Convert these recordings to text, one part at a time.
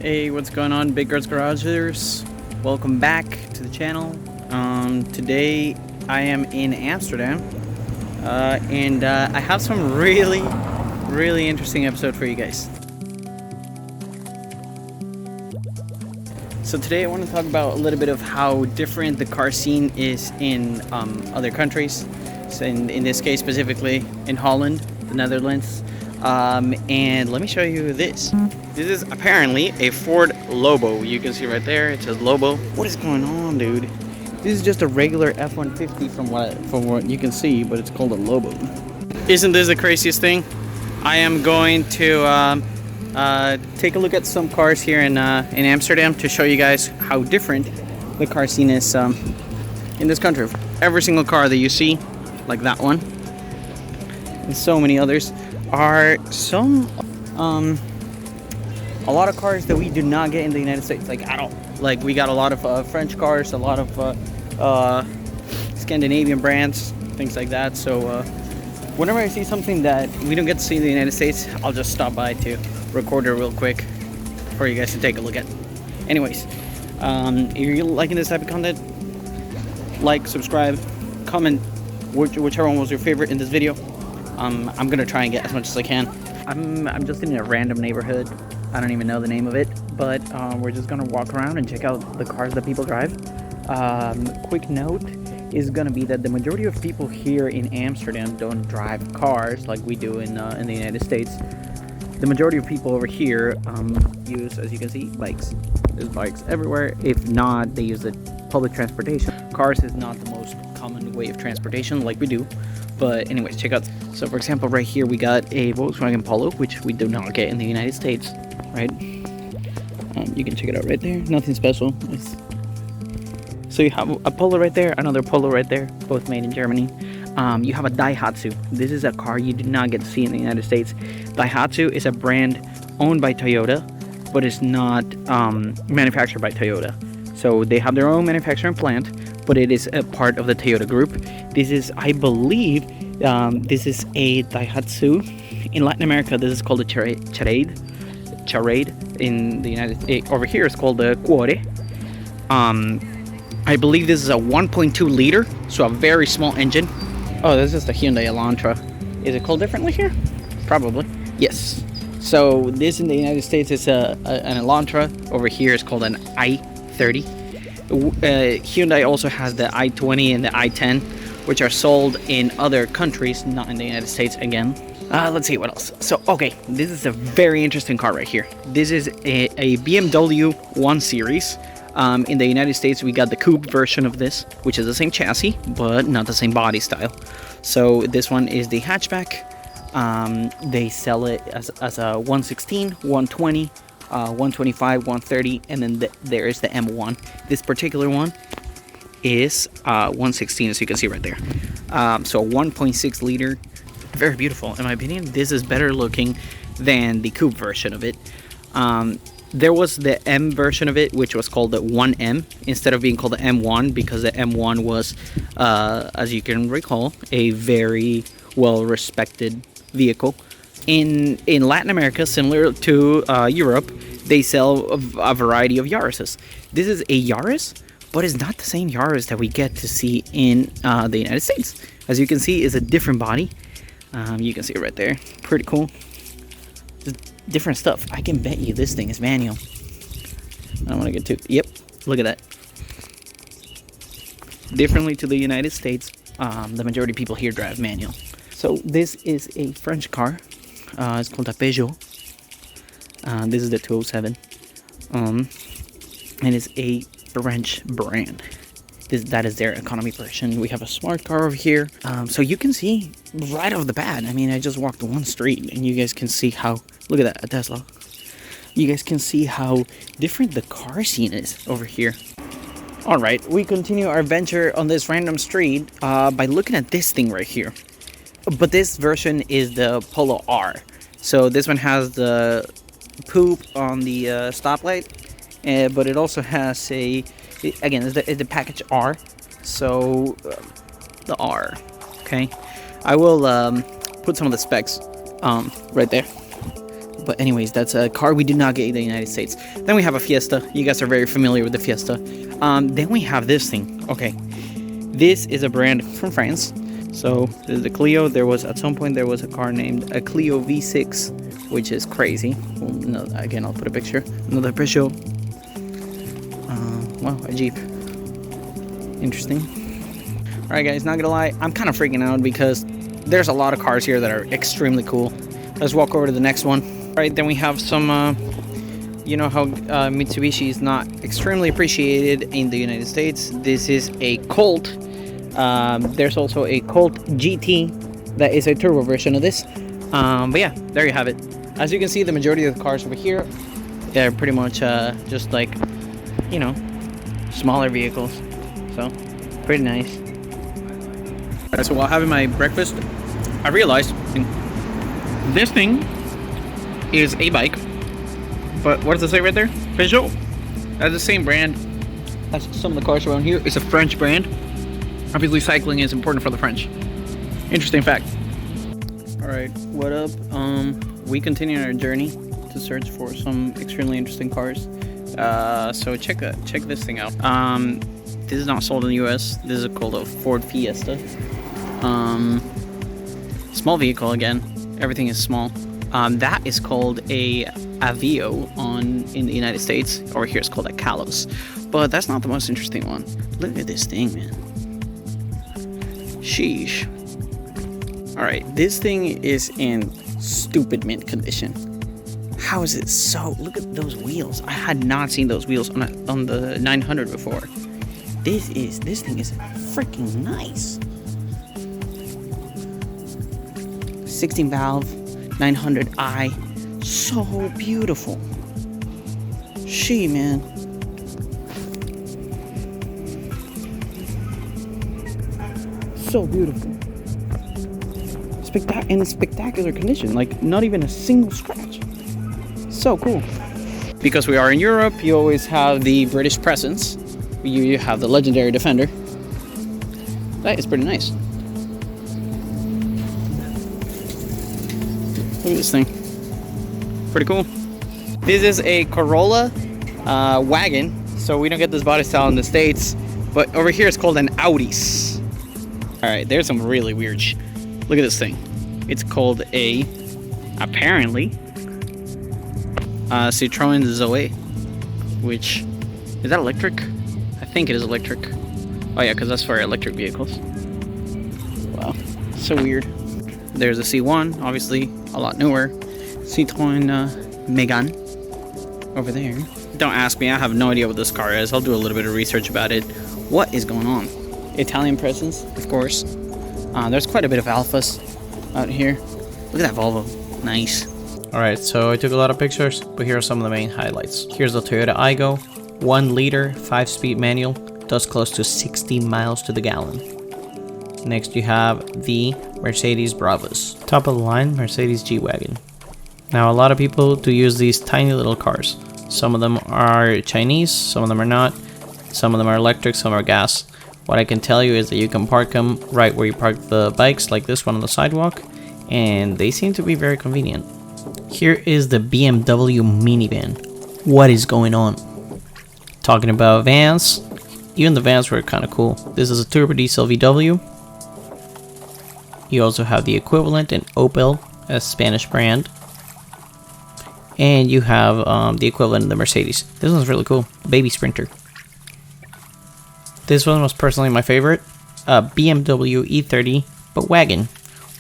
Hey, what's going on, Big Girls Garagers? Welcome back to the channel. Today I am in Amsterdam, and I have some really interesting episode for you guys. So today I want to talk about a little bit of how different the car scene is in other countries. So in this case specifically in Holland, the Netherlands. And let me show you this. This is apparently a Ford Lobo. You can see right there, it says Lobo. What is going on, dude? This is just a regular F-150 from what you can see, but it's called a Lobo. Isn't this the craziest thing? I am going to take a look at some cars here in Amsterdam to show you guys how different the car scene is in this country. Every single car that you see, like that one, and so many others, are some a lot of cars that we do not get in the United States. Like we got a lot of French cars, a lot of Scandinavian brands, things like that. So whenever I see something that we don't get to see in the United States, I'll just stop by to record it real quick for you guys to take a look at. Anyways, if you're liking this type of content, like, subscribe, comment whichever one was your favorite in this video. I'm gonna try and get as much as I can. I'm just in a random neighborhood. I don't even know the name of it, but we're just gonna walk around and check out the cars that people drive. Quick note is gonna be that the majority of people here in Amsterdam don't drive cars like we do in the United States. The majority of people over here use, as you can see, bikes. There's bikes everywhere. If not, they use the public transportation. Cars is not the most common way of transportation like we do. But anyways, check out. So for example, right here we got a Volkswagen Polo, which we do not get in the United States, right? You can check it out right there. Nothing special. So you have a Polo right there, another Polo right there, both made in Germany. You have a Daihatsu. This is a car you do not get to see in the United States. Daihatsu is a brand owned by Toyota, but it's not manufactured by Toyota. So they have their own manufacturing plant, but it is a part of the Toyota group. This is, I believe, this is a Daihatsu. In Latin America, this is called a Charade. In the United States, over here, it's called the Cuore. I believe this is a 1.2 liter, so a very small engine. Oh, this is the Hyundai Elantra. Is it called differently here? Probably. Yes. So this in the United States is an Elantra. Over here is called an i30. Hyundai also has the i20 and the i10, which are sold in other countries, not in the United States again. Let's see what else. So, okay, this is a very interesting car right here. This is a BMW 1 Series. In the United States, we got the coupe version of this, which is the same chassis, but not the same body style. So this one is the hatchback. They sell it as a 116, 120, 125, 130, and then there is the M1. This particular one is 116, as you can see right there. So 1.6 liter, very beautiful in my opinion. This is better looking than the coupe version of it. There was the M version of it, which was called the 1M instead of being called the M1, because the M1 was, as you can recall, a very well respected vehicle. In Latin America, similar to Europe, they sell a variety of Yarises. This is a Yaris, but it's not the same Yaris that we get to see in the United States. As you can see, it's a different body. You can see it right there. Pretty cool. Just different stuff. I can bet you this thing is manual. I don't want to get too... Yep, look at that. Differently to the United States, the majority of people here drive manual. So this is a French car. It's called a Peugeot. This is the 207. And it's a French brand. That is their economy version. We have a smart car over here. So you can see right off the bat. I mean, I just walked one street and you guys can see how... Look at that, a Tesla. You guys can see how different the car scene is over here. Alright, we continue our venture on this random street by looking at this thing right here. But this version is the Polo R. So this one has the poop on the stoplight, but it also has again, it's the package R. So the R, okay. I will put some of the specs right there. But anyways, that's a car we did not get in the United States. Then we have a Fiesta. You guys are very familiar with the Fiesta. Then we have this thing. Okay, this is a brand from France. So this is the Clio. There was at some point there was a car named a Clio V6, which is crazy. Well, no, again, I'll put a picture. Another Peugeot. Wow, a Jeep. Interesting. All right, guys. Not gonna lie, I'm kind of freaking out because there's a lot of cars here that are extremely cool. Let's walk over to the next one. All right, then we have some. You know how Mitsubishi is not extremely appreciated in the United States. This is a Colt. There's also a Colt GT that is a turbo version of this. But yeah, there you have it. As you can see, the majority of the cars over here, they're pretty much just like, you know, smaller vehicles. So, pretty nice. Alright, so while having my breakfast, I realized this thing is a bike. But what does it say right there? Peugeot. That's the same brand as some of the cars around here. It's a French brand. Obviously, cycling is important for the French. Interesting fact. All right, what up? We continue our journey to search for some extremely interesting cars. So check this thing out. This is not sold in the U.S. This is called a Ford Fiesta. Small vehicle again. Everything is small. That is called a Aveo in the United States. Over here it's called a Kalos. But that's not the most interesting one. Look at this thing, man. Sheesh. Alright, this thing is in stupid mint condition. How is it so? Look at those wheels. I had not seen those wheels on the 900 before. This thing is freaking nice. 16 valve 900i, so beautiful. Man, so beautiful. In spectacular condition, like not even a single scratch. So cool. Because we are in Europe, you always have the British presence. You have the legendary Defender. That is pretty nice. Look at this thing. Pretty cool. This is a Corolla wagon. So we don't get this body style in the States. But over here it's called an Auris. Alright, there's some really weird Look at this thing. It's called apparently, Citroen Zoe. Which, is that electric? I think it is electric. Oh yeah, because that's for electric vehicles. Wow, so weird. There's a C1, obviously a lot newer. Citroen Megane over there. Don't ask me, I have no idea what this car is. I'll do a little bit of research about it. What is going on? Italian presence, of course. There's quite a bit of Alfas out here. Look at that Volvo. Nice. Alright, so I took a lot of pictures, but here are some of the main highlights. Here's the Toyota Aygo, 1 liter, 5-speed manual, does close to 60 miles to the gallon. Next you have the Mercedes Brabus. Top of the line, Mercedes G-Wagon. Now a lot of people do use these tiny little cars. Some of them are Chinese, some of them are not. Some of them are electric, some are gas. What I can tell you is that you can park them right where you park the bikes, like this one on the sidewalk, and they seem to be very convenient. Here is the BMW minivan. What is going on? Talking about vans, even the vans were kind of cool. This is a turbo diesel VW. You also have the equivalent in Opel, a Spanish brand. And you have the equivalent in the Mercedes. This one's really cool, Baby Sprinter. This one was personally my favorite, a BMW E30, but wagon.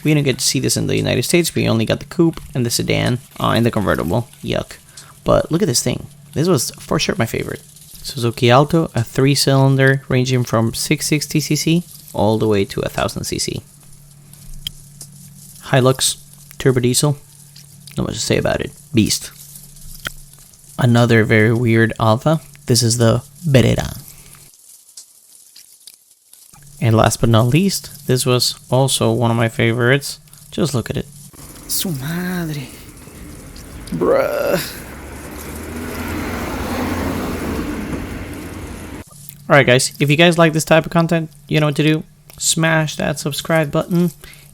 We didn't get to see this in the United States, we only got the coupe and the sedan and the convertible, yuck. But look at this thing, this was for sure my favorite. Suzuki Alto, a 3-cylinder ranging from 660cc all the way to 1000cc. Hilux, turbo diesel, not much to say about it, beast. Another very weird Alfa, this is the Brera. And last but not least, this was also one of my favorites. Just look at it. Su madre. Bruh. Alright guys, if you guys like this type of content, you know what to do. Smash that subscribe button,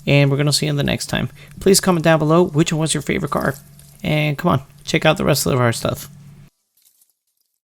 and we're going to see you in the next time. Please comment down below which one was your favorite car. And come on, check out the rest of our stuff.